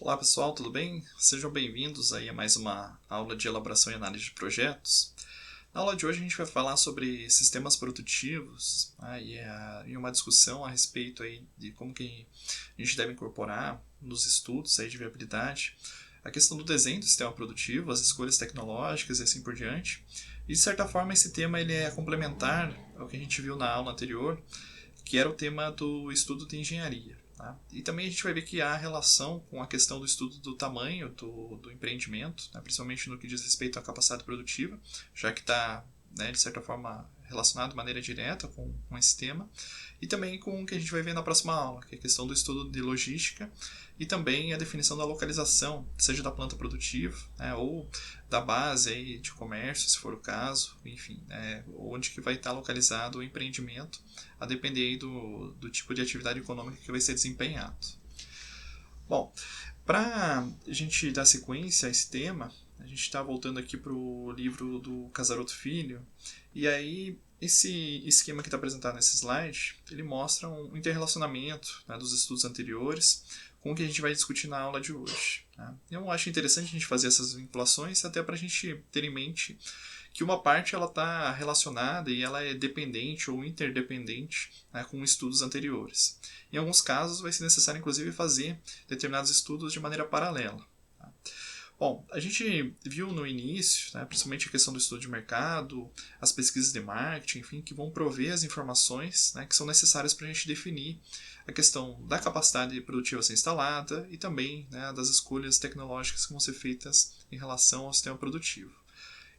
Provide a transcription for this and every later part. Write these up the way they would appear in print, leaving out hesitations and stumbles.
Olá pessoal, tudo bem? Sejam bem-vindos aí a mais uma aula de elaboração e análise de projetos. Na aula de hoje a gente vai falar sobre sistemas produtivos, né, e uma discussão a respeito aí de como que a gente deve incorporar nos estudos aí de viabilidade a questão do desenho do sistema produtivo, as escolhas tecnológicas e assim por diante. E de certa forma esse tema ele é complementar ao que a gente viu na aula anterior, que era o tema do estudo de engenharia. Tá? E também a gente vai ver que há relação com a questão do estudo do tamanho do empreendimento, né? Principalmente no que diz respeito à capacidade produtiva, já que está, né, de certa forma, relacionado de maneira direta com esse tema, e também com o que a gente vai ver na próxima aula, que é a questão do estudo de logística e também a definição da localização, seja da planta produtiva, né, ou da base aí de comércio, se for o caso, enfim, né, onde que vai estar localizado o empreendimento, a depender aí do tipo de atividade econômica que vai ser desempenhado. Bom, para a gente dar sequência a esse tema, a gente está voltando aqui para o livro do Casarotto Filho, e aí esse esquema que está apresentado nesse slide, ele mostra um interrelacionamento, né, dos estudos anteriores com o que a gente vai discutir na aula de hoje. Tá? Eu acho interessante a gente fazer essas vinculações até para a gente ter em mente que uma parte ela está relacionada e ela é dependente ou interdependente, né, com estudos anteriores. Em alguns casos vai ser necessário inclusive fazer determinados estudos de maneira paralela. Tá? Bom, a gente viu no início, né, principalmente a questão do estudo de mercado, as pesquisas de marketing, enfim, que vão prover as informações, né, que são necessárias para a gente definir a questão da capacidade produtiva a ser instalada e também, né, das escolhas tecnológicas que vão ser feitas em relação ao sistema produtivo.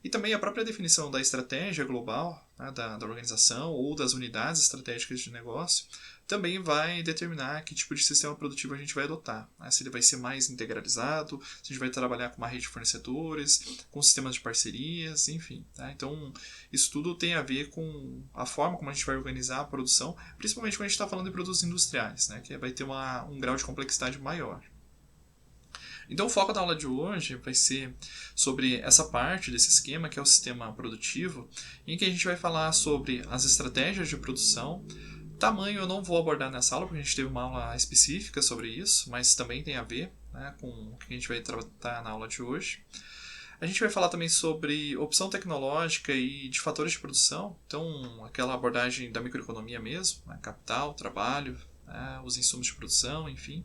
E também a própria definição da estratégia global, né, da organização ou das unidades estratégicas de negócio também vai determinar que tipo de sistema produtivo a gente vai adotar. Né? Se ele vai ser mais integralizado, se a gente vai trabalhar com uma rede de fornecedores, com sistemas de parcerias, enfim. Tá? Então, isso tudo tem a ver com a forma como a gente vai organizar a produção, principalmente quando a gente está falando de produtos industriais, né? Que vai ter um grau de complexidade maior. Então o foco da aula de hoje vai ser sobre essa parte desse esquema, que é o sistema produtivo, em que a gente vai falar sobre as estratégias de produção. Tamanho eu não vou abordar nessa aula, porque a gente teve uma aula específica sobre isso, mas também tem a ver, né, com o que a gente vai tratar na aula de hoje. A gente vai falar também sobre opção tecnológica e de fatores de produção, então aquela abordagem da microeconomia mesmo, né, capital, trabalho, né, os insumos de produção, enfim.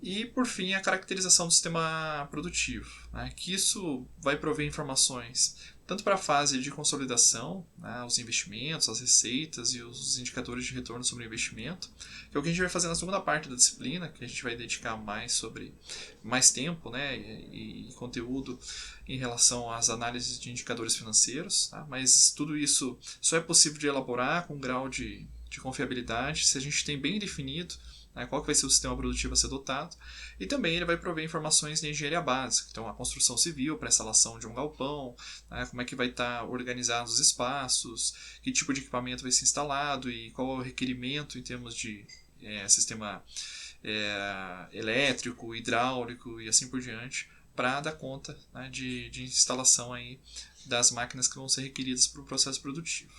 E, por fim, a caracterização do sistema produtivo, né, que isso vai prover informações tanto para a fase de consolidação, né, os investimentos, as receitas e os indicadores de retorno sobre o investimento, que é o que a gente vai fazer na segunda parte da disciplina, que a gente vai dedicar mais tempo, né, e conteúdo em relação às análises de indicadores financeiros, tá? Mas tudo isso só é possível de elaborar com um grau de confiabilidade se a gente tem bem definido, né, qual que vai ser o sistema produtivo a ser adotado, e também ele vai prover informações de engenharia básica, então a construção civil para a instalação de um galpão, né, como é que vai estar organizados os espaços, que tipo de equipamento vai ser instalado e qual é o requerimento em termos de sistema elétrico, hidráulico e assim por diante, para dar conta, né, de instalação aí das máquinas que vão ser requeridas para o processo produtivo.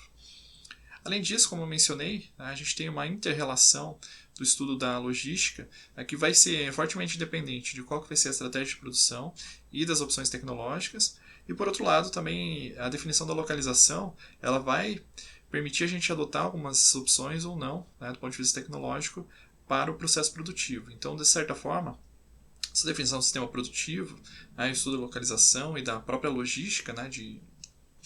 Além disso, como eu mencionei, a gente tem uma inter-relação do estudo da logística, que vai ser fortemente dependente de qual que vai ser a estratégia de produção e das opções tecnológicas. E por outro lado, também a definição da localização, ela vai permitir a gente adotar algumas opções ou não, né, do ponto de vista tecnológico, para o processo produtivo. Então, de certa forma, essa definição do sistema produtivo, o estudo da localização e da própria logística, né, de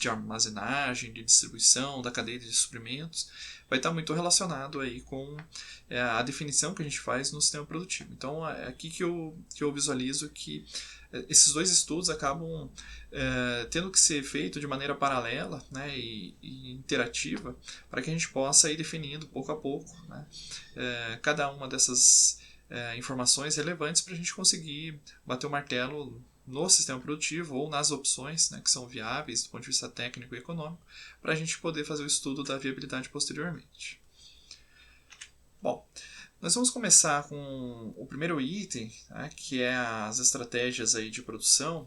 armazenagem, de distribuição, da cadeia de suprimentos, vai estar muito relacionado aí com a definição que a gente faz no sistema produtivo. Então, é aqui que eu visualizo que esses dois estudos acabam tendo que ser feito de maneira paralela, né, e interativa, para que a gente possa ir definindo pouco a pouco, né, cada uma dessas informações relevantes para a gente conseguir bater o martelo no sistema produtivo ou nas opções, né, que são viáveis do ponto de vista técnico e econômico, para a gente poder fazer o estudo da viabilidade posteriormente. Bom, nós vamos começar com o primeiro item, né, que é as estratégias aí de produção.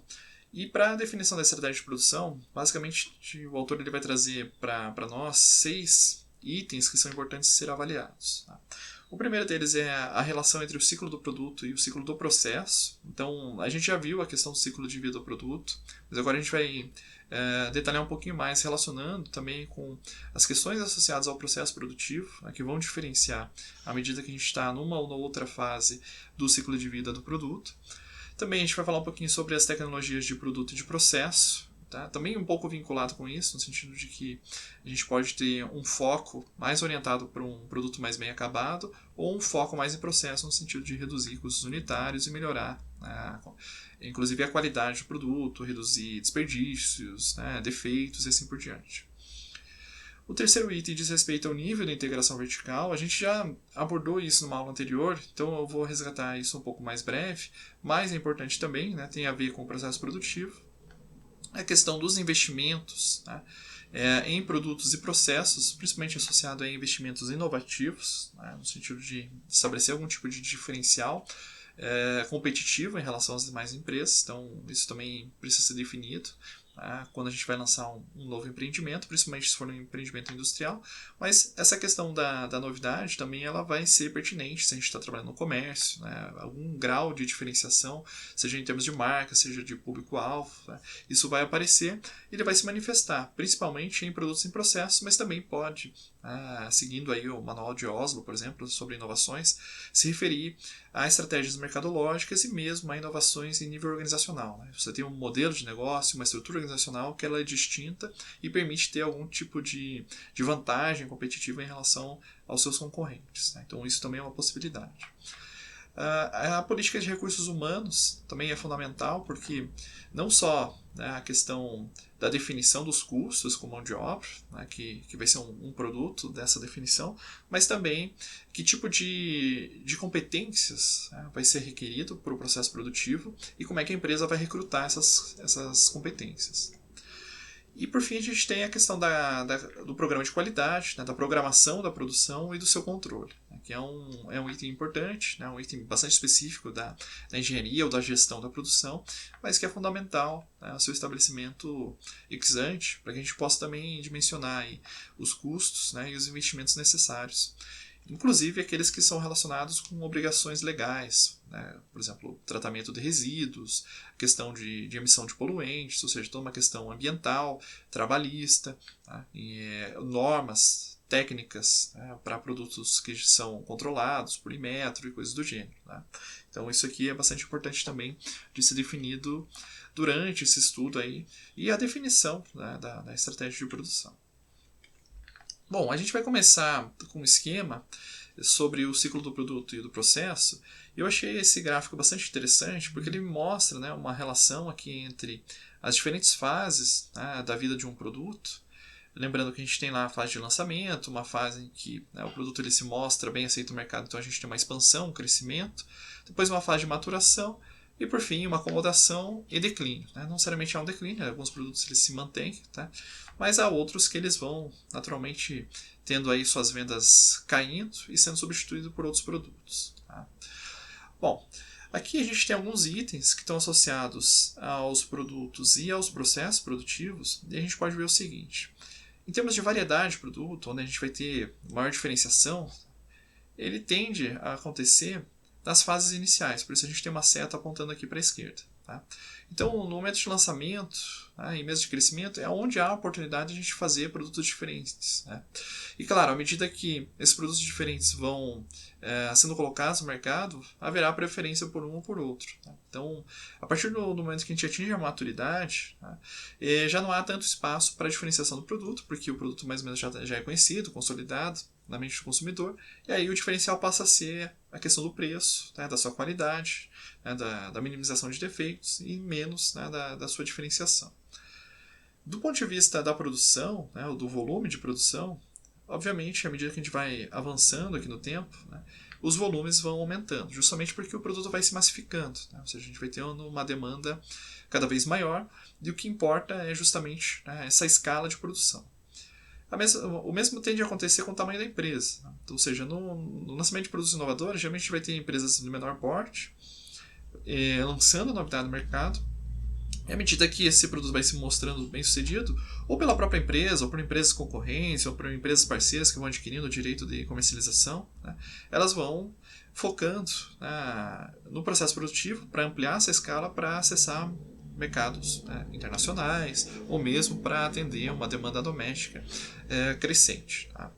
E para a definição da estratégia de produção, basicamente o autor ele vai trazer para nós 6 itens que são importantes de ser avaliados. Tá? O primeiro deles é a relação entre o ciclo do produto e o ciclo do processo. Então, a gente já viu a questão do ciclo de vida do produto, mas agora a gente vai detalhar um pouquinho mais, relacionando também com as questões associadas ao processo produtivo, né, que vão diferenciar à medida que a gente está numa ou na outra fase do ciclo de vida do produto. Também a gente vai falar um pouquinho sobre as tecnologias de produto e de processo, tá? Também um pouco vinculado com isso, no sentido de que a gente pode ter um foco mais orientado para um produto mais bem acabado ou um foco mais em processo, no sentido de reduzir custos unitários e melhorar, inclusive, a qualidade do produto, reduzir desperdícios, defeitos e assim por diante. O terceiro item diz respeito ao nível de integração vertical. A gente já abordou isso numa aula anterior, então eu vou resgatar isso um pouco mais breve, mas é importante também, tem a ver com o processo produtivo. A questão dos investimentos, em produtos e processos, principalmente associado a investimentos inovativos, no sentido de estabelecer algum tipo de diferencial competitivo em relação às demais empresas. Então, isso também precisa ser definido quando a gente vai lançar um novo empreendimento, principalmente se for um empreendimento industrial. Mas essa questão da novidade também ela vai ser pertinente se a gente está trabalhando no comércio, algum grau de diferenciação, seja em termos de marca, seja de público-alvo, isso vai aparecer e ele vai se manifestar, principalmente em produtos em processo, mas também pode, seguindo aí o manual de Oslo, por exemplo, sobre inovações, se referir a estratégias mercadológicas e mesmo a inovações em nível organizacional. Você tem um modelo de negócio, uma estrutura organizacional que ela é distinta e permite ter algum tipo de vantagem competitiva em relação aos seus concorrentes. Então isso também é uma possibilidade. A política de recursos humanos também é fundamental, porque não só a questão da definição dos custos com mão de obra, que vai ser um produto dessa definição, mas também que tipo de competências vai ser requerido para o processo produtivo e como é que a empresa vai recrutar essas competências. E por fim a gente tem a questão do programa de qualidade, da programação da produção e do seu controle, que é um item importante, um item bastante específico da engenharia ou da gestão da produção, mas que é fundamental o seu estabelecimento ex ante, para que a gente possa também dimensionar aí os custos e os investimentos necessários. Inclusive aqueles que são relacionados com obrigações legais, por exemplo, tratamento de resíduos, questão de emissão de poluentes, ou seja, toda uma questão ambiental, trabalhista, e normas técnicas para produtos que são controlados por Inmetro e coisas do gênero. Então isso aqui é bastante importante também de ser definido durante esse estudo aí, e a definição da estratégia de produção. Bom, a gente vai começar com um esquema sobre o ciclo do produto e do processo. Eu achei esse gráfico bastante interessante porque ele mostra uma relação aqui entre as diferentes fases da vida de um produto. Lembrando que a gente tem lá a fase de lançamento, uma fase em que o produto ele se mostra bem aceito no mercado, então a gente tem uma expansão, um crescimento. Depois uma fase de maturação e, por fim, uma acomodação e declínio. Não necessariamente há um declínio, alguns produtos eles se mantêm, mas há outros que eles vão naturalmente tendo aí suas vendas caindo e sendo substituídos por outros produtos. Bom, aqui a gente tem alguns itens que estão associados aos produtos e aos processos produtivos, e a gente pode ver o seguinte. Em termos de variedade de produto, onde a gente vai ter maior diferenciação, ele tende a acontecer nas fases iniciais, por isso a gente tem uma seta apontando aqui para a esquerda. Então, no momento de lançamento e mesmo de crescimento, é onde há a oportunidade de a gente fazer produtos diferentes. E claro, à medida que esses produtos diferentes vão sendo colocados no mercado, haverá preferência por um ou por outro. Então, a partir do momento que a gente atinge a maturidade, já não há tanto espaço para a diferenciação do produto, porque o produto mais ou menos já é conhecido, consolidado na mente do consumidor, e aí o diferencial passa a ser a questão do preço, da sua qualidade, da minimização de defeitos e menos da sua diferenciação. Do ponto de vista da produção, ou do volume de produção, obviamente, à medida que a gente vai avançando aqui no tempo, os volumes vão aumentando, justamente porque o produto vai se massificando, ou seja, a gente vai tendo uma demanda cada vez maior, e o que importa é justamente essa escala de produção. O mesmo tende a acontecer com o tamanho da empresa. Ou seja, no lançamento de produtos inovadores, geralmente vai ter empresas de menor porte, lançando novidade no mercado, E à medida que esse produto vai se mostrando bem sucedido, ou pela própria empresa, ou por empresas concorrentes, ou por empresas parceiras que vão adquirindo o direito de comercialização, né, elas vão focando no processo produtivo para ampliar essa escala para acessar mercados internacionais, ou mesmo para atender uma demanda doméstica crescente. Tá?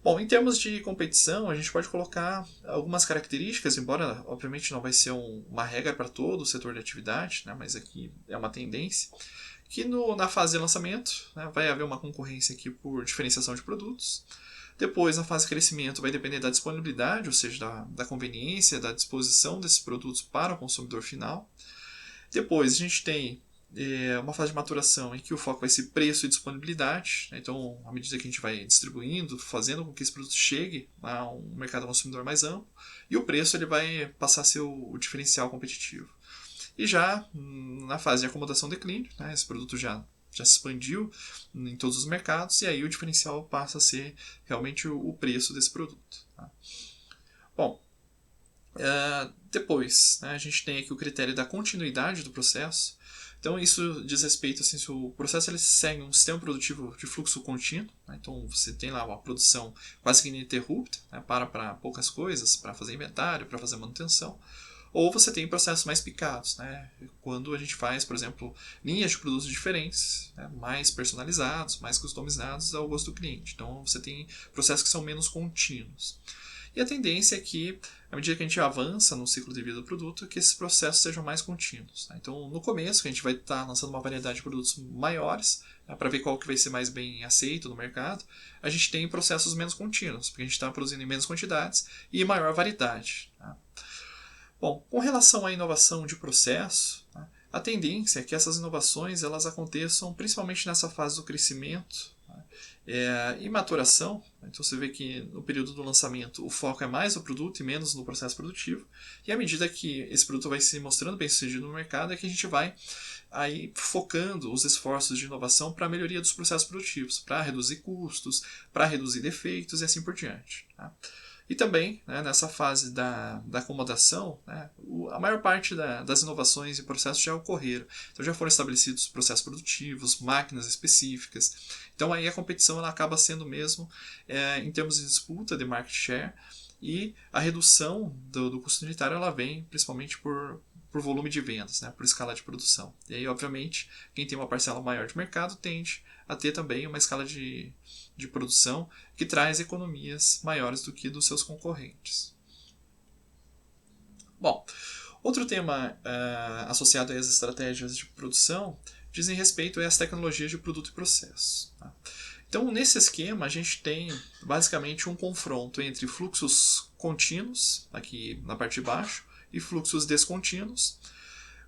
Bom, em termos de competição, a gente pode colocar algumas características, embora obviamente não vai ser uma regra para todo o setor de atividade, né, mas aqui é uma tendência, que na fase de lançamento, né, vai haver uma concorrência aqui por diferenciação de produtos. Depois, na fase de crescimento, vai depender da disponibilidade, ou seja, da conveniência, da disposição desses produtos para o consumidor final. Depois, a gente tem uma fase de maturação em que o foco vai ser preço e disponibilidade. Então, à medida que a gente vai distribuindo, fazendo com que esse produto chegue a um mercado consumidor mais amplo, e o preço ele vai passar a ser o diferencial competitivo. E já na fase de acomodação declínio, né, esse produto já se expandiu em todos os mercados, e aí o diferencial passa a ser realmente o preço desse produto. Tá? Bom, depois, né, a gente tem aqui o critério da continuidade do processo. Então, isso diz respeito assim, se o processo ele segue um sistema produtivo de fluxo contínuo. Né? Então, você tem lá uma produção quase que ininterrupta, né? para poucas coisas, para fazer inventário, para fazer manutenção. Ou você tem processos mais picados, né? Quando a gente faz, por exemplo, linhas de produtos diferentes, né? Mais personalizados, mais customizados ao gosto do cliente. Então, você tem processos que são menos contínuos. E a tendência é que, à medida que a gente avança no ciclo de vida do produto, que esses processos sejam mais contínuos. Tá? Então, no começo, que a gente vai estar lançando uma variedade de produtos maiores, né, para ver qual que vai ser mais bem aceito no mercado, a gente tem processos menos contínuos, porque a gente está produzindo em menos quantidades e maior variedade. Tá? Bom, com relação à inovação de processo, tá, a tendência é que essas inovações elas aconteçam principalmente nessa fase do crescimento, e maturação. Então você vê que no período do lançamento o foco é mais no produto e menos no processo produtivo, e à medida que esse produto vai se mostrando bem sucedido no mercado é que a gente vai aí focando os esforços de inovação para a melhoria dos processos produtivos, para reduzir custos, para reduzir defeitos e assim por diante. Tá? E também, né, nessa fase da acomodação, né, a maior parte das inovações e processos já ocorreram. Então já foram estabelecidos processos produtivos, máquinas específicas. Então aí a competição ela acaba sendo mesmo em termos de disputa de market share, e a redução do custo unitário ela vem principalmente por volume de vendas, né, por escala de produção. E aí, obviamente, quem tem uma parcela maior de mercado tende a ter também uma escala de produção que traz economias maiores do que dos seus concorrentes. Bom, outro tema associado às estratégias de produção dizem respeito às tecnologias de produto e processo. Tá? Então, nesse esquema, a gente tem basicamente um confronto entre fluxos contínuos, aqui na parte de baixo, e fluxos descontínuos,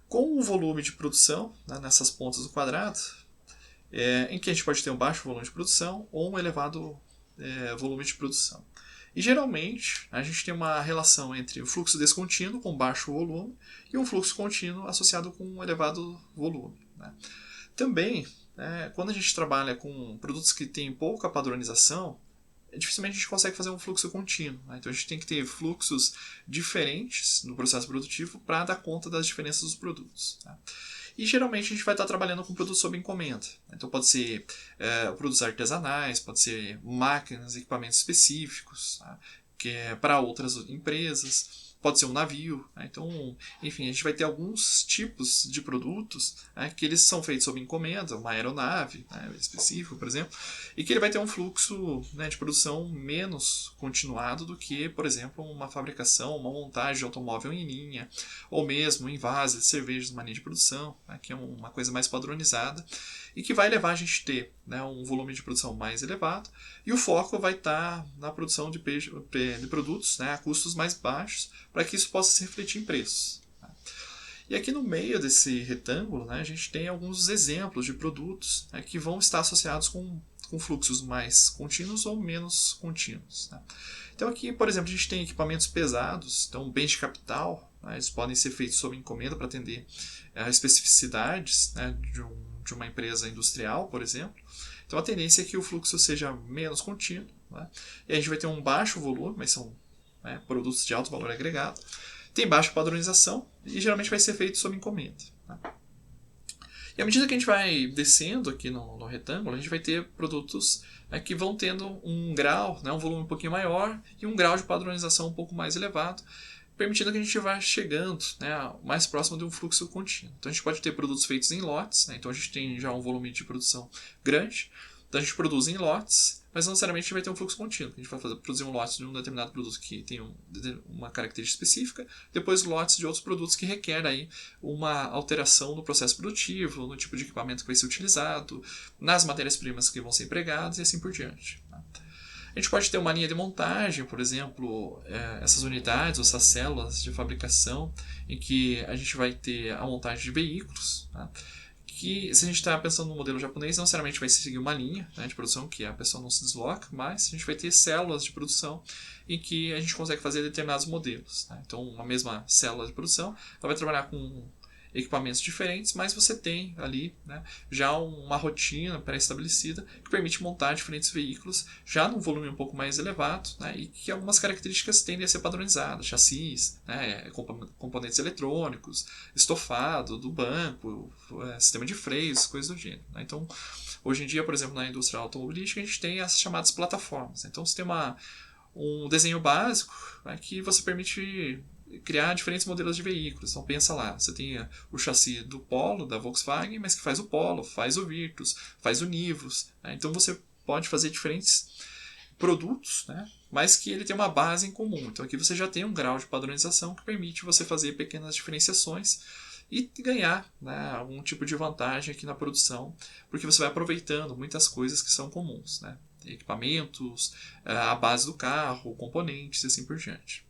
com o volume de produção, né, nessas pontas do quadrado, em que a gente pode ter um baixo volume de produção ou um elevado volume de produção. E geralmente a gente tem uma relação entre o fluxo descontínuo com baixo volume e um fluxo contínuo associado com um elevado volume. Né? Também, quando a gente trabalha com produtos que têm pouca padronização, dificilmente a gente consegue fazer um fluxo contínuo. Né? Então a gente tem que ter fluxos diferentes no processo produtivo para dar conta das diferenças dos produtos. Tá? E geralmente a gente vai estar trabalhando com produtos sob encomenda. Então pode ser produtos artesanais, pode ser máquinas, equipamentos específicos, tá? Que é para outras empresas. Pode ser um navio. Né? Então, enfim, a gente vai ter alguns tipos de produtos, né, que eles são feitos sob encomenda, uma aeronave, né, específico, por exemplo, e que ele vai ter um fluxo, né, de produção menos continuado do que, por exemplo, uma fabricação, uma montagem de automóvel em linha, ou mesmo em vasos de cerveja numa linha de produção, né, que é uma coisa mais padronizada, e que vai levar a gente a ter, né, um volume de produção mais elevado, e o foco vai estar na produção de produtos, né, a custos mais baixos, para que isso possa se refletir em preços. E aqui no meio desse retângulo, né, a gente tem alguns exemplos de produtos, né, que vão estar associados com fluxos mais contínuos ou menos contínuos. Né. Então aqui, por exemplo, a gente tem equipamentos pesados, então bens de capital, né, eles podem ser feitos sob encomenda para atender as especificidades, né, de uma empresa industrial, por exemplo. Então a tendência é que o fluxo seja menos contínuo, né, e a gente vai ter um baixo volume, mas são produtos de alto valor agregado, tem baixa padronização e geralmente vai ser feito sob encomenda. Tá? E à medida que a gente vai descendo aqui no retângulo, a gente vai ter produtos que vão tendo um grau, né, um volume um pouquinho maior e um grau de padronização um pouco mais elevado, permitindo que a gente vá chegando, né, mais próximo de um fluxo contínuo. Então a gente pode ter produtos feitos em lotes, né, então a gente tem já um volume de produção grande, então a gente produz em lotes, mas não necessariamente a gente vai ter um fluxo contínuo. A gente vai produzir um lote de um determinado produto que tem uma característica específica, depois lotes de outros produtos que requerem aí uma alteração no processo produtivo, no tipo de equipamento que vai ser utilizado, nas matérias-primas que vão ser empregadas e assim por diante. A gente pode ter uma linha de montagem, por exemplo, essas unidades, essas células de fabricação, em que a gente vai ter a montagem de veículos, né? Que, se a gente está pensando no modelo japonês, não necessariamente vai seguir uma linha, né, de produção, que a pessoa não se desloca, mas a gente vai ter células de produção em que a gente consegue fazer determinados modelos. Né? Então, uma mesma célula de produção, ela vai trabalhar com equipamentos diferentes, mas você tem ali, né, já uma rotina pré-estabelecida que permite montar diferentes veículos já num volume um pouco mais elevado, né, e que algumas características tendem a ser padronizadas, chassis, né, componentes eletrônicos, estofado do banco, sistema de freios, coisas do gênero. Né. Então, hoje em dia, por exemplo, na indústria automobilística, a gente tem as chamadas plataformas. Então, você tem um desenho básico, né, que você permite criar diferentes modelos de veículos. Então pensa lá, você tem o chassi do Polo, da Volkswagen, mas que faz o Polo, faz o Virtus, faz o Nivus. Né? Então você pode fazer diferentes produtos, né? Mas que ele tem uma base em comum. Então aqui você já tem um grau de padronização que permite você fazer pequenas diferenciações e ganhar, né, algum tipo de vantagem aqui na produção, porque você vai aproveitando muitas coisas que são comuns, né? Equipamentos, a base do carro, componentes e assim por diante.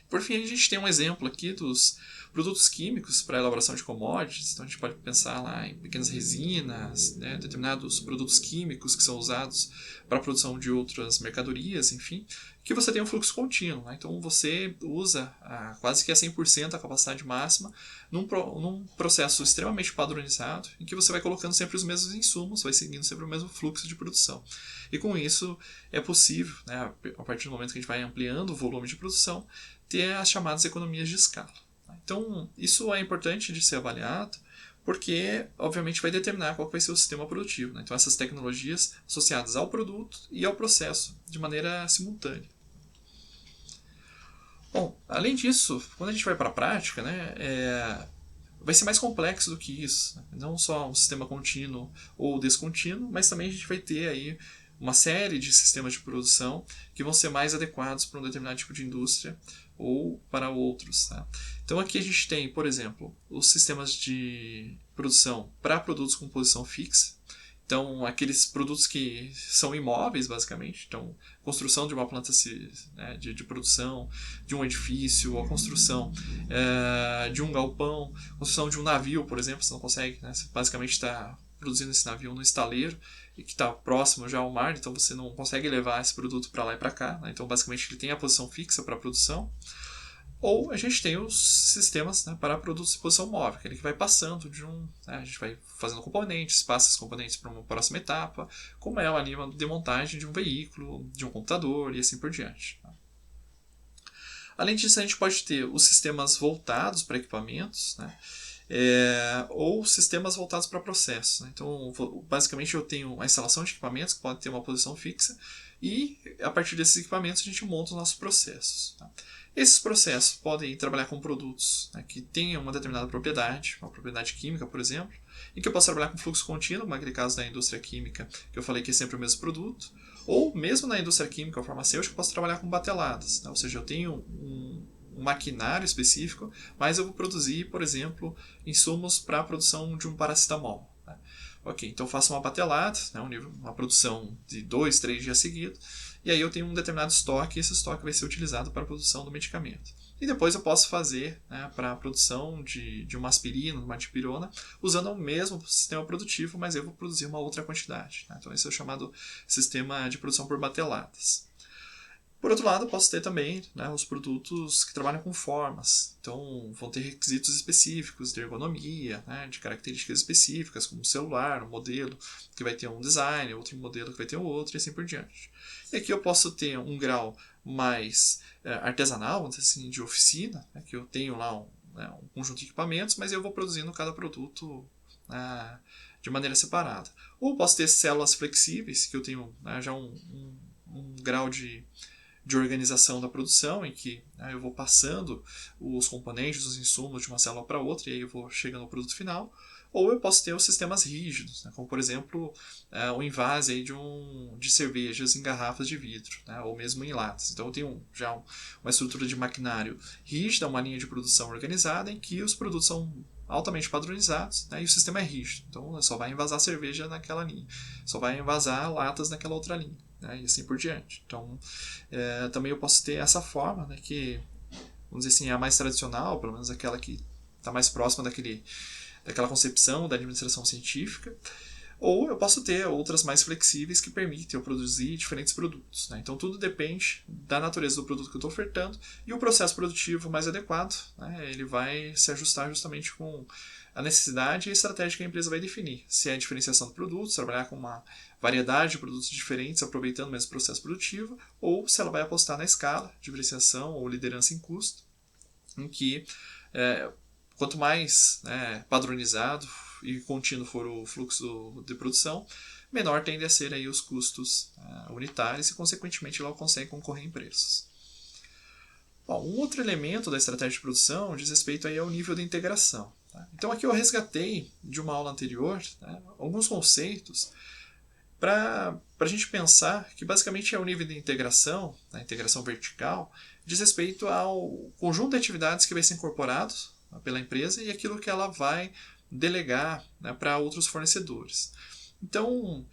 Por fim, a gente tem um exemplo aqui dos produtos químicos para a elaboração de commodities. Então a gente pode pensar lá em pequenas resinas, né, determinados produtos químicos que são usados para a produção de outras mercadorias, enfim, que você tem um fluxo contínuo. Né? Então você usa quase que a 100% a capacidade máxima num processo extremamente padronizado, em que você vai colocando sempre os mesmos insumos, vai seguindo sempre o mesmo fluxo de produção. E com isso é possível, né, a partir do momento que a gente vai ampliando o volume de produção, ter as chamadas economias de escala. Então, isso é importante de ser avaliado, porque, obviamente, vai determinar qual vai ser o sistema produtivo. Né? Então, essas tecnologias associadas ao produto e ao processo, de maneira simultânea. Bom, além disso, quando a gente vai para a prática, né, vai ser mais complexo do que isso. Né? Não só um sistema contínuo ou descontínuo, mas também a gente vai ter aí uma série de sistemas de produção que vão ser mais adequados para um determinado tipo de indústria ou para outros. Tá? Então aqui a gente tem, por exemplo, os sistemas de produção para produtos com posição fixa. Então, aqueles produtos que são imóveis, basicamente. Então, construção de uma planta, né, de produção, de um edifício, a construção de um galpão, construção de um navio, por exemplo. Você não consegue, né? Você basicamente está produzindo esse navio no estaleiro e que está próximo já ao mar, então você não consegue levar esse produto para lá e para cá. Né? Então, basicamente, ele tem a posição fixa para a produção. Ou a gente tem os sistemas, né, para produtos de posição móvel, aquele que vai passando de um... Né, a gente vai fazendo componentes, passa esses componentes para uma próxima etapa, como é ali uma demontagem de um veículo, de um computador e assim por diante. Tá? Além disso, a gente pode ter os sistemas voltados para equipamentos, né, ou sistemas voltados para processos. Né? Então, basicamente, eu tenho a instalação de equipamentos que podem ter uma posição fixa e, a partir desses equipamentos, a gente monta os nossos processos. Tá? Esses processos podem trabalhar com produtos, né, que tenham uma determinada propriedade, uma propriedade química, por exemplo, em que eu posso trabalhar com fluxo contínuo, naquele caso da indústria química, que eu falei que é sempre o mesmo produto, ou mesmo na indústria química ou farmacêutica, eu posso trabalhar com bateladas. Né, ou seja, eu tenho um maquinário específico, mas eu vou produzir, por exemplo, insumos para a produção de um paracetamol. Né. Ok, então eu faço uma batelada, né, uma produção de 2, 3 dias seguidos, e aí eu tenho um determinado estoque, e esse estoque vai ser utilizado para a produção do medicamento. E depois eu posso fazer, né, para a produção de uma aspirina, uma dipirona, usando o mesmo sistema produtivo, mas eu vou produzir uma outra quantidade. Né? Então esse é o chamado sistema de produção por bateladas. Por outro lado, eu posso ter também, né, os produtos que trabalham com formas. Então, vão ter requisitos específicos de ergonomia, né, de características específicas, como celular, um modelo que vai ter um design, outro modelo que vai ter outro, e assim por diante. E aqui eu posso ter um grau mais artesanal, vamos dizer assim, de oficina, né, que eu tenho lá um conjunto de equipamentos, mas eu vou produzindo cada produto de maneira separada. Ou posso ter células flexíveis, que eu tenho já um grau de organização da produção, em que eu vou passando os componentes, os insumos de uma célula para outra, e aí eu vou chegando ao produto final. Ou eu posso ter os sistemas rígidos, como por exemplo o envase aí de cervejas em garrafas de vidro, ou mesmo em latas. Então eu tenho já uma estrutura de maquinário rígida, uma linha de produção organizada, em que os produtos são altamente padronizados, e o sistema é rígido. Então só vai envasar cerveja naquela linha, só vai envasar latas naquela outra linha. E assim por diante. Então, também eu posso ter essa forma, que, vamos dizer assim, é a mais tradicional, pelo menos aquela que está mais próxima daquela concepção da administração científica, ou eu posso ter outras mais flexíveis que permitem eu produzir diferentes produtos. Então, tudo depende da natureza do produto que eu estou ofertando, e o processo produtivo mais adequado, ele vai se ajustar justamente com a necessidade e a estratégia que a empresa vai definir. Se é a diferenciação de produtos, trabalhar com uma variedade de produtos diferentes, aproveitando o mesmo processo produtivo, ou se ela vai apostar na escala, diferenciação ou liderança em custo, em que quanto mais padronizado e contínuo for o fluxo de produção, menor tende a ser aí os custos unitários e, consequentemente, ela consegue concorrer em preços. Bom, um outro elemento da estratégia de produção diz respeito aí ao nível de integração. Então aqui eu resgatei de uma aula anterior alguns conceitos para a gente pensar que basicamente é o nível de integração, a integração vertical, diz respeito ao conjunto de atividades que vai ser incorporado pela empresa e aquilo que ela vai delegar para outros fornecedores. Então,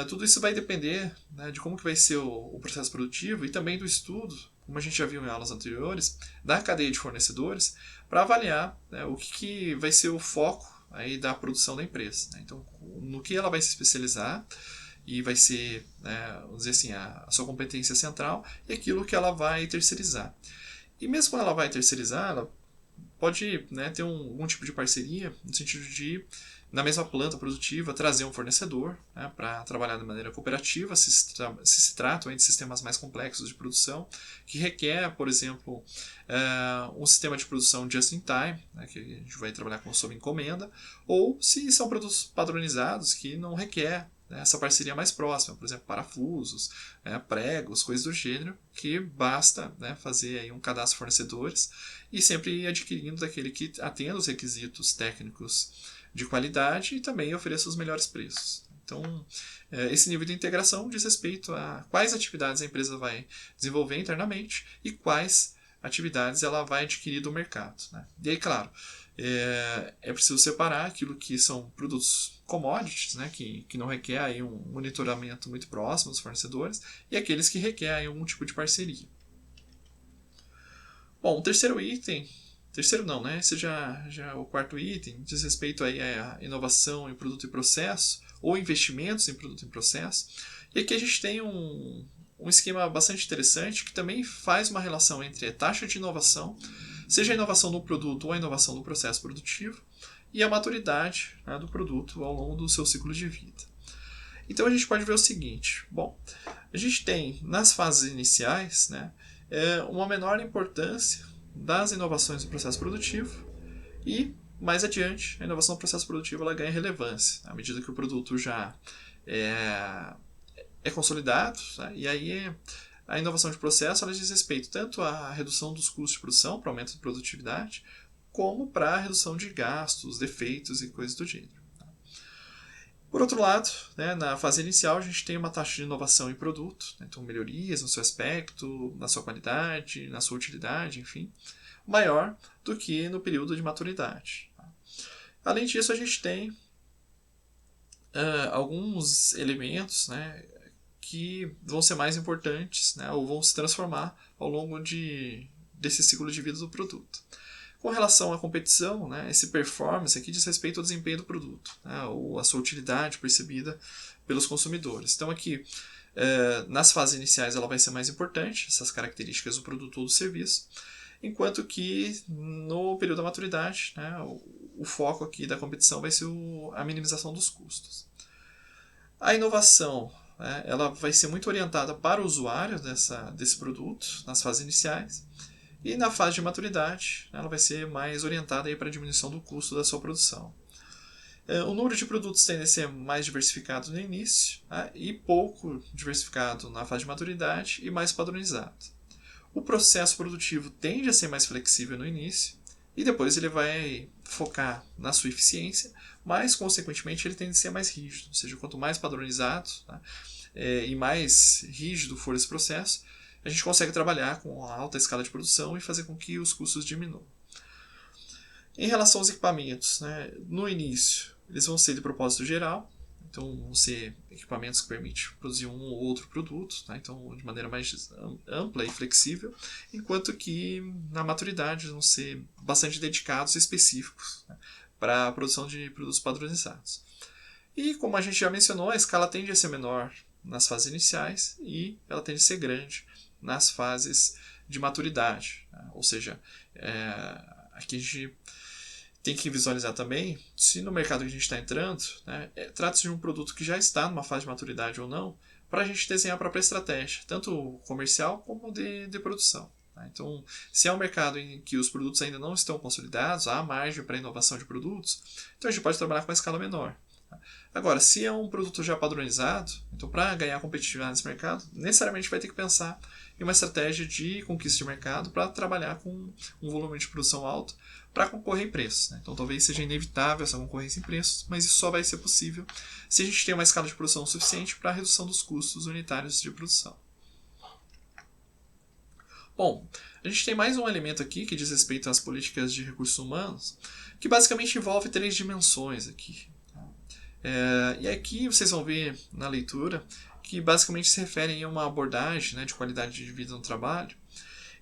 tudo isso vai depender de como que vai ser o processo produtivo e também do estudo, como a gente já viu em aulas anteriores, da cadeia de fornecedores, para avaliar o que vai ser o foco aí da produção da empresa. Então, no que ela vai se especializar e vai ser, vamos dizer assim, a sua competência central e aquilo que ela vai terceirizar. E mesmo quando ela vai terceirizar, ela pode ter algum tipo de parceria, no sentido de, na mesma planta produtiva, trazer um fornecedor para trabalhar de maneira cooperativa, se se tratam de sistemas mais complexos de produção, que requer, por exemplo, um sistema de produção just-in-time, que a gente vai trabalhar sob encomenda, ou se são produtos padronizados que não requer essa parceria mais próxima, por exemplo, parafusos, pregos, coisas do gênero, que basta fazer aí um cadastro de fornecedores e sempre ir adquirindo daquele que atenda os requisitos técnicos de qualidade e também ofereça os melhores preços. Então, esse nível de integração diz respeito a quais atividades a empresa vai desenvolver internamente e quais atividades ela vai adquirir do mercado. E aí, claro, é preciso separar aquilo que são produtos commodities, que não requer aí um monitoramento muito próximo dos fornecedores, e aqueles que requerem algum tipo de parceria. Bom, o terceiro item, esse já é o quarto item, diz respeito aí à inovação em produto e processo, ou investimentos em produto e processo, e aqui a gente tem um esquema bastante interessante que também faz uma relação entre a taxa de inovação, seja a inovação do produto ou a inovação do processo produtivo, e a maturidade do produto ao longo do seu ciclo de vida. Então a gente pode ver o seguinte, bom, a gente tem nas fases iniciais uma menor importância das inovações do processo produtivo e mais adiante a inovação do processo produtivo ela ganha relevância à medida que o produto já é consolidado, e aí a inovação de processo ela diz respeito tanto à redução dos custos de produção para aumento de produtividade, como para a redução de gastos, defeitos e coisas do gênero. Por outro lado, na fase inicial a gente tem uma taxa de inovação em produto, então melhorias no seu aspecto, na sua qualidade, na sua utilidade, enfim, maior do que no período de maturidade. Além disso, a gente tem alguns elementos que vão ser mais importantes ou vão se transformar ao longo desse ciclo de vida do produto. Com relação à competição, esse performance aqui diz respeito ao desempenho do produto, ou a sua utilidade percebida pelos consumidores. Então aqui, nas fases iniciais, ela vai ser mais importante, essas características do produto ou do serviço, enquanto que no período da maturidade, o foco aqui da competição vai ser a minimização dos custos. A inovação ela vai ser muito orientada para o usuário desse produto, nas fases iniciais, e na fase de maturidade, ela vai ser mais orientada para a diminuição do custo da sua produção. O número de produtos tende a ser mais diversificado no início, tá? E pouco diversificado na fase de maturidade e mais padronizado. O processo produtivo tende a ser mais flexível no início e depois ele vai focar na sua eficiência, mas consequentemente ele tende a ser mais rígido, ou seja, quanto mais padronizado, tá? E mais rígido for esse processo, a gente consegue trabalhar com a alta escala de produção e fazer com que os custos diminuam. Em relação aos equipamentos, né, no início eles vão ser de propósito geral, então vão ser equipamentos que permitem produzir um ou outro produto, tá? Então de maneira mais ampla e flexível, enquanto que na maturidade vão ser bastante dedicados e específicos, né, para a produção de produtos padronizados. E como a gente já mencionou, a escala tende a ser menor nas fases iniciais e ela tende a ser grande nas fases de maturidade, né? Ou seja, aqui a gente tem que visualizar também se no mercado que a gente está entrando, né, trata-se de um produto que já está numa fase de maturidade ou não, para a gente desenhar a própria estratégia, tanto comercial como de produção. Tá? Então, se é um mercado em que os produtos ainda não estão consolidados, há margem para inovação de produtos, então a gente pode trabalhar com uma escala menor. Agora, se é um produto já padronizado, então para ganhar competitividade nesse mercado, necessariamente vai ter que pensar em uma estratégia de conquista de mercado para trabalhar com um volume de produção alto para concorrer em preços. Né? Então talvez seja inevitável essa concorrência em preços, mas isso só vai ser possível se a gente tem uma escala de produção suficiente para a redução dos custos unitários de produção. Bom, a gente tem mais um elemento aqui que diz respeito às políticas de recursos humanos, que basicamente envolve 3 dimensões aqui. E aqui vocês vão ver na leitura que basicamente se referem a uma abordagem, né, de qualidade de vida no trabalho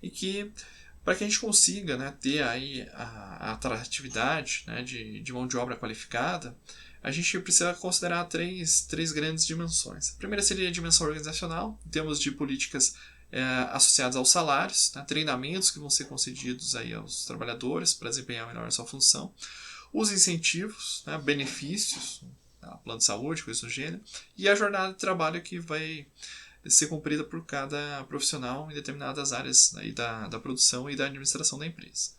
e que para que a gente consiga, né, ter aí a atratividade, né, de mão de obra qualificada, a gente precisa considerar três grandes dimensões. A primeira seria a dimensão organizacional, em termos de políticas associadas aos salários, né, treinamentos que vão ser concedidos aí aos trabalhadores para desempenhar melhor a sua função, os incentivos, né, benefícios, plano de saúde, coisa do gênero, e a jornada de trabalho que vai ser cumprida por cada profissional em determinadas áreas aí da produção e da administração da empresa.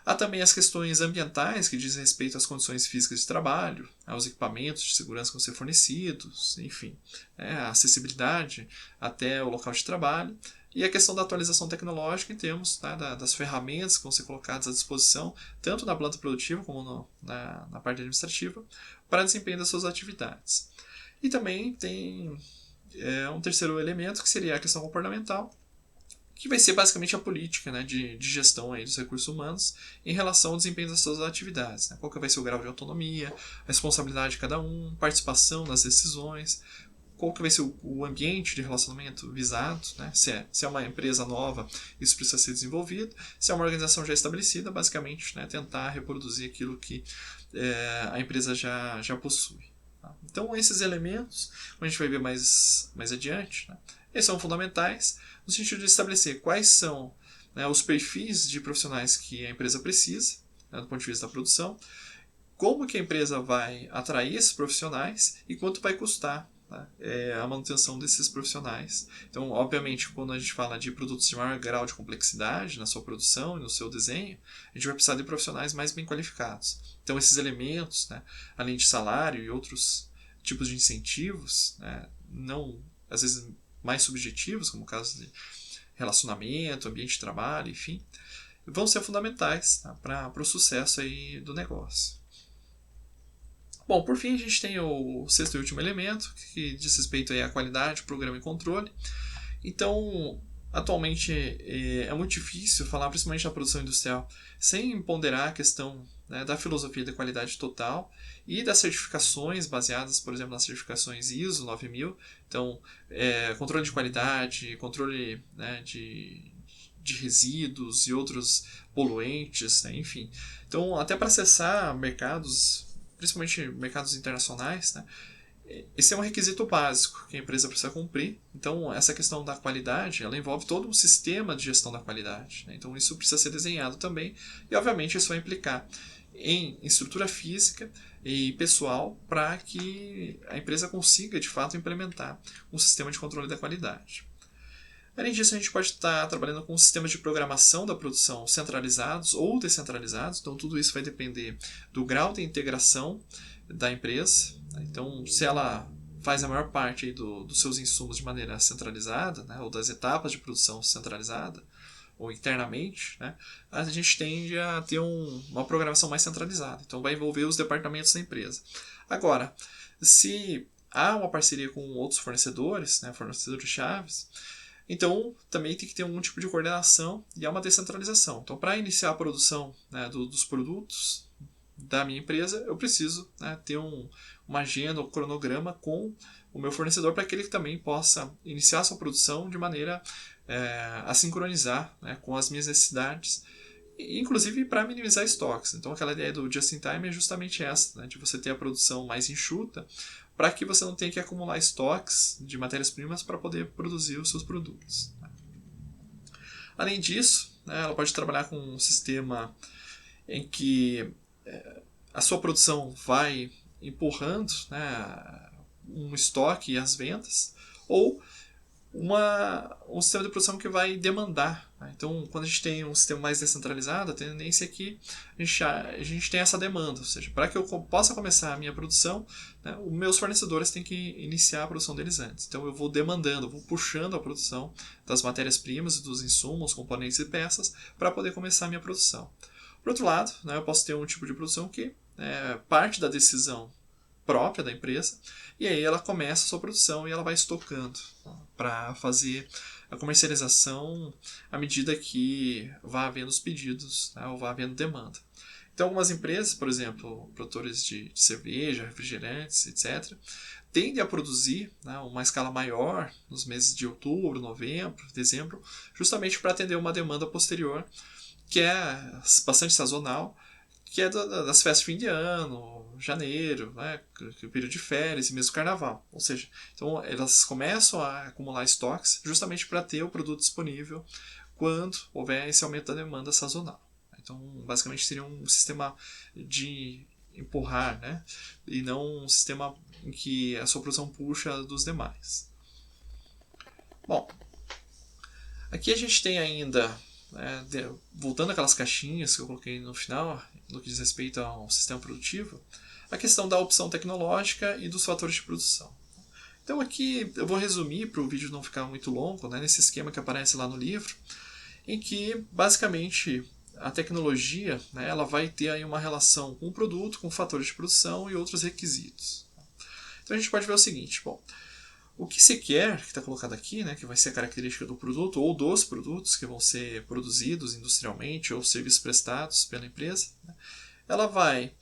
Há também as questões ambientais, que dizem respeito às condições físicas de trabalho, aos equipamentos de segurança que vão ser fornecidos, enfim, a acessibilidade até o local de trabalho, e a questão da atualização tecnológica em termos, tá, das ferramentas que vão ser colocadas à disposição, tanto na planta produtiva como na parte administrativa, para desempenho das suas atividades. E também tem um terceiro elemento, que seria a questão comportamental, que vai ser basicamente a política, né, de gestão aí dos recursos humanos em relação ao desempenho das suas atividades. Né? Qual que vai ser o grau de autonomia, a responsabilidade de cada um, participação nas decisões, qual que vai ser o ambiente de relacionamento visado, né? Se é uma empresa nova, isso precisa ser desenvolvido. Se é uma organização já estabelecida, basicamente, né, tentar reproduzir aquilo que a empresa já possui. Tá? Então, esses elementos, a gente vai ver mais adiante, né, eles são fundamentais no sentido de estabelecer quais são, né, os perfis de profissionais que a empresa precisa, né, do ponto de vista da produção, como que a empresa vai atrair esses profissionais e quanto vai custar a manutenção desses profissionais. Então, obviamente, quando a gente fala de produtos de maior grau de complexidade na sua produção e no seu desenho, a gente vai precisar de profissionais mais bem qualificados. Então, esses elementos, né, além de salário e outros tipos de incentivos, né, não, às vezes mais subjetivos, como o caso de relacionamento, ambiente de trabalho, enfim, vão ser fundamentais, tá, para o sucesso aí do negócio. Bom, por fim, a gente tem o sexto e último elemento, que diz respeito aí à qualidade, programa e controle. Então, atualmente é muito difícil falar, principalmente na produção industrial, sem ponderar a questão, né, da filosofia da qualidade total e das certificações baseadas, por exemplo, nas certificações ISO 9000. Então, controle de qualidade, controle, né, de resíduos e outros poluentes, né, enfim. Então, até para acessar mercados, principalmente mercados internacionais, né, esse é um requisito básico que a empresa precisa cumprir. Então, essa questão da qualidade, ela envolve todo um sistema de gestão da qualidade. Né? Então, isso precisa ser desenhado também. E, obviamente, isso vai implicar em estrutura física e pessoal para que a empresa consiga, de fato, implementar um sistema de controle da qualidade. Além disso, a gente pode estar trabalhando com sistemas de programação da produção centralizados ou descentralizados, então tudo isso vai depender do grau de integração da empresa. Então, se ela faz a maior parte aí dos seus insumos de maneira centralizada, né, ou das etapas de produção centralizada, ou internamente, né, a gente tende a ter uma programação mais centralizada. Então, vai envolver os departamentos da empresa. Agora, se há uma parceria com outros fornecedores, né, fornecedores chaves, então também tem que ter algum tipo de coordenação e há uma descentralização. Então, para iniciar a produção, né, dos produtos da minha empresa, eu preciso, né, ter uma agenda, um cronograma com o meu fornecedor para que ele também possa iniciar a sua produção de maneira a sincronizar, né, com as minhas necessidades, inclusive para minimizar estoques. Então, aquela ideia do just-in-time é justamente essa, né, de você ter a produção mais enxuta para que você não tenha que acumular estoques de matérias-primas para poder produzir os seus produtos. Além disso, né, ela pode trabalhar com um sistema em que a sua produção vai empurrando, né, um estoque e as vendas, ou um sistema de produção que vai demandar. Né? Então, quando a gente tem um sistema mais descentralizado, a tendência é que a gente tenha essa demanda. Ou seja, para que eu possa começar a minha produção, né, os meus fornecedores têm que iniciar a produção deles antes. Então, eu vou demandando, eu vou puxando a produção das matérias-primas, dos insumos, componentes e peças, para poder começar a minha produção. Por outro lado, né, eu posso ter um tipo de produção que parte da decisão própria da empresa, e aí ela começa a sua produção e ela vai estocando para fazer a comercialização à medida que vá havendo os pedidos, né, ou vá havendo demanda. Então, algumas empresas, por exemplo, produtores de cerveja, refrigerantes, etc., tendem a produzir, né, uma escala maior nos meses de outubro, novembro, dezembro, justamente para atender uma demanda posterior, que é bastante sazonal, que é das festas de fim de ano, janeiro, né, o período de férias e mesmo carnaval. Ou seja, então elas começam a acumular estoques justamente para ter o produto disponível quando houver esse aumento da demanda sazonal. Então, basicamente seria um sistema de empurrar, né, e não um sistema em que a sua produção puxa dos demais. Bom, aqui a gente tem ainda, voltando àquelas caixinhas que eu coloquei no final, no que diz respeito ao sistema produtivo, a questão da opção tecnológica e dos fatores de produção. Então aqui eu vou resumir para o vídeo não ficar muito longo, né, nesse esquema que aparece lá no livro, em que basicamente a tecnologia, né, ela vai ter aí uma relação com o produto, com fatores de produção e outros requisitos. Então a gente pode ver o seguinte, bom, o que se quer, que está colocado aqui, né, que vai ser a característica do produto ou dos produtos que vão ser produzidos industrialmente ou serviços prestados pela empresa, né, ela vai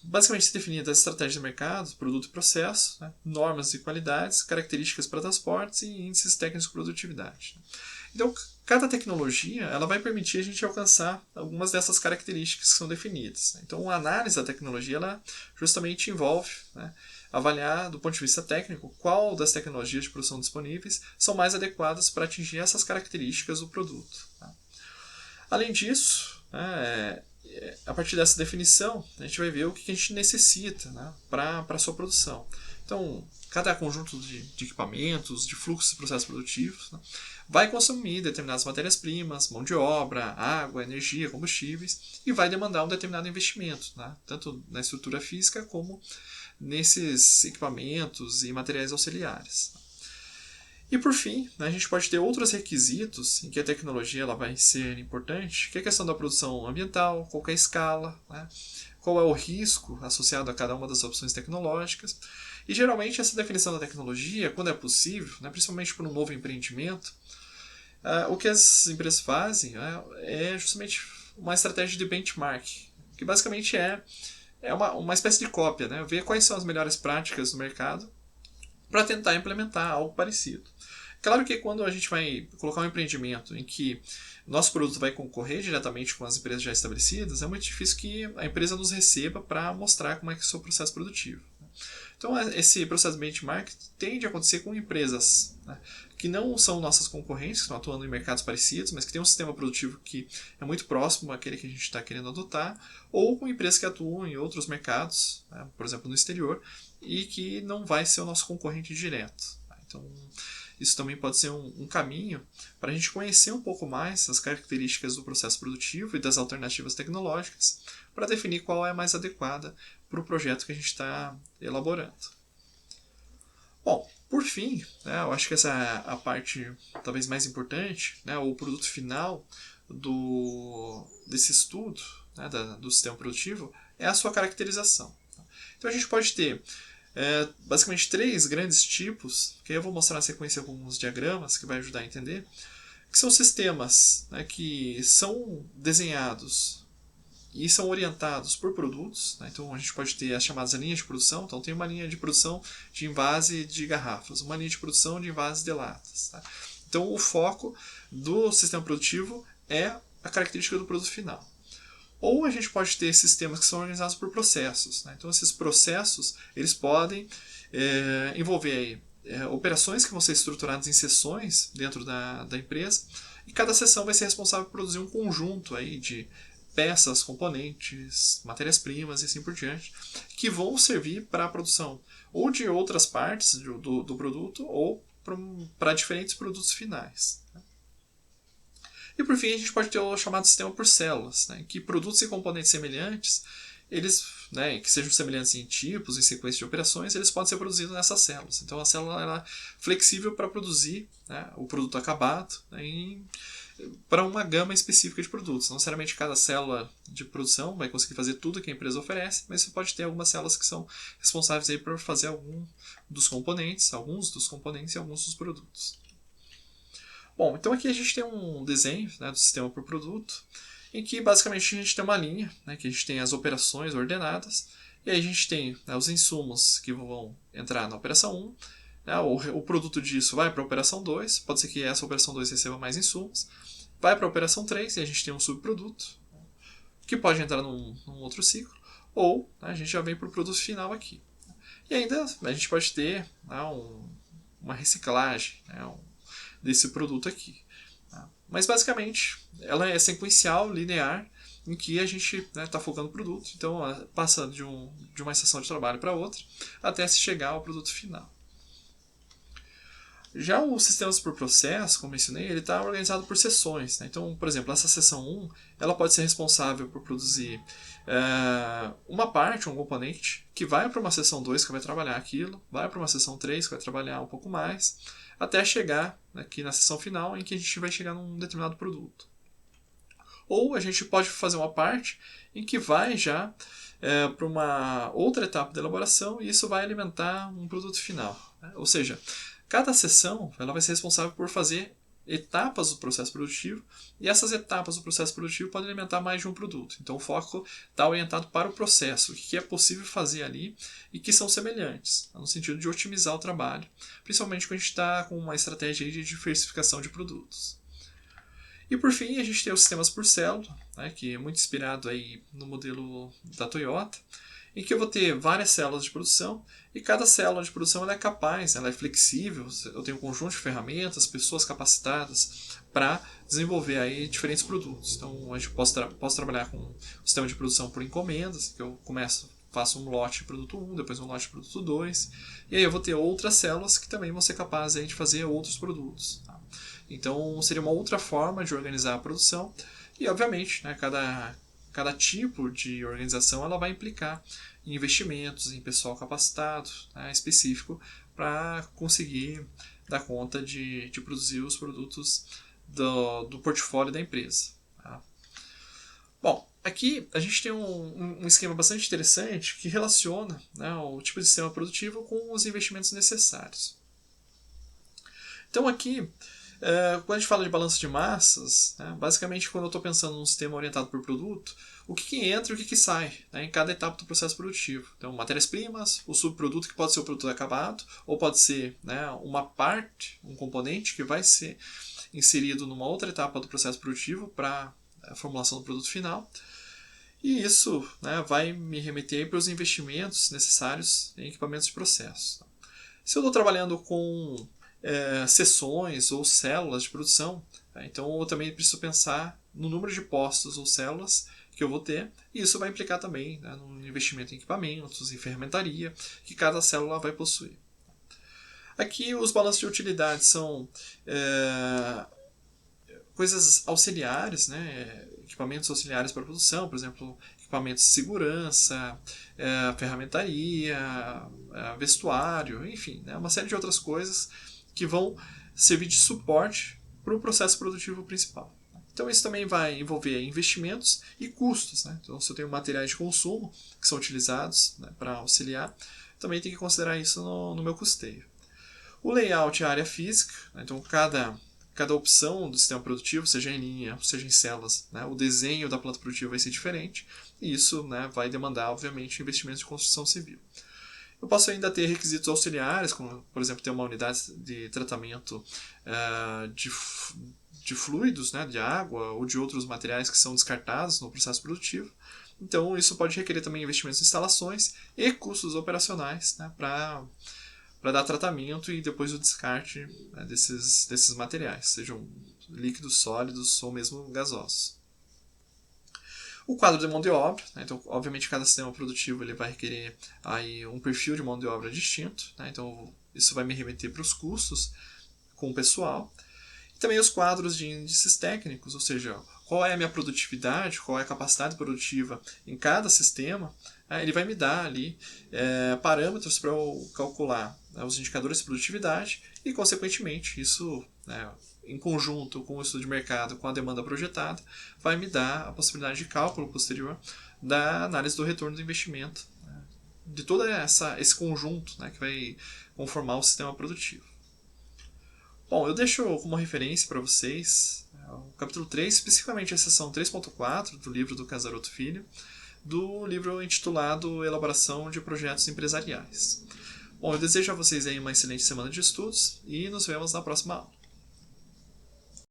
basicamente ser definida a estratégia de mercado, produto e processo, né, normas e qualidades, características para transportes e índices técnicos de produtividade. Então, cada tecnologia ela vai permitir a gente alcançar algumas dessas características que são definidas. Então, a análise da tecnologia ela justamente envolve, né, avaliar do ponto de vista técnico qual das tecnologias de produção disponíveis são mais adequadas para atingir essas características do produto. Tá? Além disso, né, a partir dessa definição, a gente vai ver o que a gente necessita, né, para a sua produção. Então, cada conjunto de equipamentos, de fluxos e processos produtivos, né, vai consumir determinadas matérias-primas, mão de obra, água, energia, combustíveis, e vai demandar um determinado investimento, né, tanto na estrutura física como nesses equipamentos e materiais auxiliares. E por fim, né, a gente pode ter outros requisitos em que a tecnologia ela vai ser importante, que é a questão da produção ambiental, qual é a escala, né, qual é o risco associado a cada uma das opções tecnológicas. E geralmente essa definição da tecnologia, quando é possível, né, principalmente para um novo empreendimento, o que as empresas fazem é justamente uma estratégia de benchmark, que basicamente é uma espécie de cópia, né, ver quais são as melhores práticas do mercado para tentar implementar algo parecido. Claro que quando a gente vai colocar um empreendimento em que nosso produto vai concorrer diretamente com as empresas já estabelecidas, é muito difícil que a empresa nos receba para mostrar como é que é o seu processo produtivo. Então, esse processo de benchmark tende a acontecer com empresas, né, que não são nossas concorrentes, que estão atuando em mercados parecidos, mas que têm um sistema produtivo que é muito próximo àquele que a gente está querendo adotar, ou com empresas que atuam em outros mercados, né, por exemplo, no exterior, e que não vai ser o nosso concorrente direto. Então, isso também pode ser um caminho para a gente conhecer um pouco mais as características do processo produtivo e das alternativas tecnológicas para definir qual é a mais adequada para o projeto que a gente está elaborando. Bom, por fim, né, eu acho que essa é a parte talvez mais importante, né, o produto final desse estudo, né, do sistema produtivo, é a sua caracterização. Então a gente pode ter basicamente 3 grandes tipos, que eu vou mostrar na sequência alguns diagramas que vai ajudar a entender, que são sistemas, né, que são desenhados e são orientados por produtos. Né? Então a gente pode ter as chamadas linhas de produção. Então tem uma linha de produção de envase de garrafas, uma linha de produção de envase de latas. Tá? Então o foco do sistema produtivo é a característica do produto final. Ou a gente pode ter sistemas que são organizados por processos. Né? Então esses processos eles podem envolver aí, operações que vão ser estruturadas em seções dentro da empresa, e cada seção vai ser responsável por produzir um conjunto aí de peças, componentes, matérias-primas e assim por diante, que vão servir para a produção ou de outras partes do produto ou para diferentes produtos finais. E por fim a gente pode ter o chamado sistema por células, né, que produtos e componentes semelhantes, eles, né, que sejam semelhantes em tipos e sequências de operações, eles podem ser produzidos nessas células. Então a célula ela é flexível para produzir, né, o produto acabado, né, para uma gama específica de produtos. Não necessariamente cada célula de produção vai conseguir fazer tudo que a empresa oferece, mas você pode ter algumas células que são responsáveis aí por fazer alguns dos componentes e alguns dos produtos. Bom, então aqui a gente tem um desenho, né, do sistema por produto, em que basicamente a gente tem uma linha, né, que a gente tem as operações ordenadas, e aí a gente tem, né, os insumos que vão entrar na operação 1, né, o produto disso vai para a operação 2, pode ser que essa operação 2 receba mais insumos, vai para a operação 3 e a gente tem um subproduto, que pode entrar num outro ciclo, ou, né, a gente já vem para o produto final aqui. E ainda a gente pode ter, né, uma reciclagem, né, desse produto aqui. Mas basicamente ela é sequencial, linear, em que a gente está focando no produto, então passa de uma estação de trabalho para outra até se chegar ao produto final. Já os sistemas por processo, como mencionei, ele está organizado por seções. Né? Então, por exemplo, essa seção 1 ela pode ser responsável por produzir uma parte, um componente, que vai para uma seção 2 que vai trabalhar aquilo, vai para uma seção 3 que vai trabalhar um pouco mais, até chegar aqui na seção final em que a gente vai chegar num determinado produto. Ou a gente pode fazer uma parte em que vai já para uma outra etapa da elaboração e isso vai alimentar um produto final. Né? Ou seja, cada seção ela vai ser responsável por fazer etapas do processo produtivo e essas etapas do processo produtivo podem alimentar mais de um produto. Então o foco está orientado para o processo, o que é possível fazer ali e que são semelhantes, no sentido de otimizar o trabalho, principalmente quando a gente está com uma estratégia de diversificação de produtos. E por fim a gente tem os sistemas por célula, né, que é muito inspirado aí no modelo da Toyota, em que eu vou ter várias células de produção e cada célula de produção ela é capaz, ela é flexível, eu tenho um conjunto de ferramentas, pessoas capacitadas para desenvolver aí diferentes produtos. Então a gente posso trabalhar com um sistema de produção por encomendas, que eu faço um lote de produto 1, depois um lote de produto 2, e aí eu vou ter outras células que também vão ser capazes aí de fazer outros produtos. Tá? Então seria uma outra forma de organizar a produção e obviamente, né, cada tipo de organização ela vai implicar em investimentos, em pessoal capacitado, né, específico para conseguir dar conta de produzir os produtos do portfólio da empresa. Tá? Bom, aqui a gente tem um esquema bastante interessante que relaciona, né, o tipo de sistema produtivo com os investimentos necessários. Então aqui quando a gente fala de balanço de massas, né, basicamente quando eu estou pensando num sistema orientado por produto, o que entra e o que sai, né, em cada etapa do processo produtivo. Então, matérias-primas, o subproduto que pode ser o produto acabado, ou pode ser, né, uma parte, um componente que vai ser inserido numa outra etapa do processo produtivo para a formulação do produto final. E isso, né, vai me remeter para os investimentos necessários em equipamentos de processo. Se eu estou trabalhando com seções ou células de produção, tá? Então eu também preciso pensar no número de postos ou células que eu vou ter, e isso vai implicar também, né, no investimento em equipamentos, em ferramentaria, que cada célula vai possuir. Aqui os balanços de utilidade são coisas auxiliares, né? Equipamentos auxiliares para a produção, por exemplo, equipamentos de segurança, ferramentaria, vestuário, enfim, né? Uma série de outras coisas que vão servir de suporte para o processo produtivo principal. Então isso também vai envolver investimentos e custos, né? Então se eu tenho materiais de consumo que são utilizados, né, para auxiliar, também tem que considerar isso no meu custeio. O layout é a área física, né? Então cada opção do sistema produtivo, seja em linha, seja em células, né, o desenho da planta produtiva vai ser diferente, e isso, né, vai demandar, obviamente, investimentos de construção civil. Eu posso ainda ter requisitos auxiliares, como, por exemplo, ter uma unidade de tratamento de fluidos, né, de água ou de outros materiais que são descartados no processo produtivo. Então, isso pode requerer também investimentos em instalações e custos operacionais, né, para dar tratamento e depois o descarte, né, desses materiais, sejam líquidos, sólidos ou mesmo gasosos. O quadro de mão de obra, né, então obviamente cada sistema produtivo ele vai requerer aí um perfil de mão de obra distinto, né, então isso vai me remeter para os custos com o pessoal. E também os quadros de índices técnicos, ou seja, qual é a minha produtividade, qual é a capacidade produtiva em cada sistema, ele vai me dar ali parâmetros para eu calcular, né, os indicadores de produtividade e, consequentemente, isso, né, em conjunto com o estudo de mercado, com a demanda projetada, vai me dar a possibilidade de cálculo posterior da análise do retorno do investimento, né, de todo esse conjunto, né, que vai conformar o sistema produtivo. Bom, eu deixo como referência para vocês o capítulo 3, especificamente a seção 3.4 do livro do Casarotto Filho, do livro intitulado Elaboração de Projetos Empresariais. Bom, eu desejo a vocês aí uma excelente semana de estudos e nos vemos na próxima aula.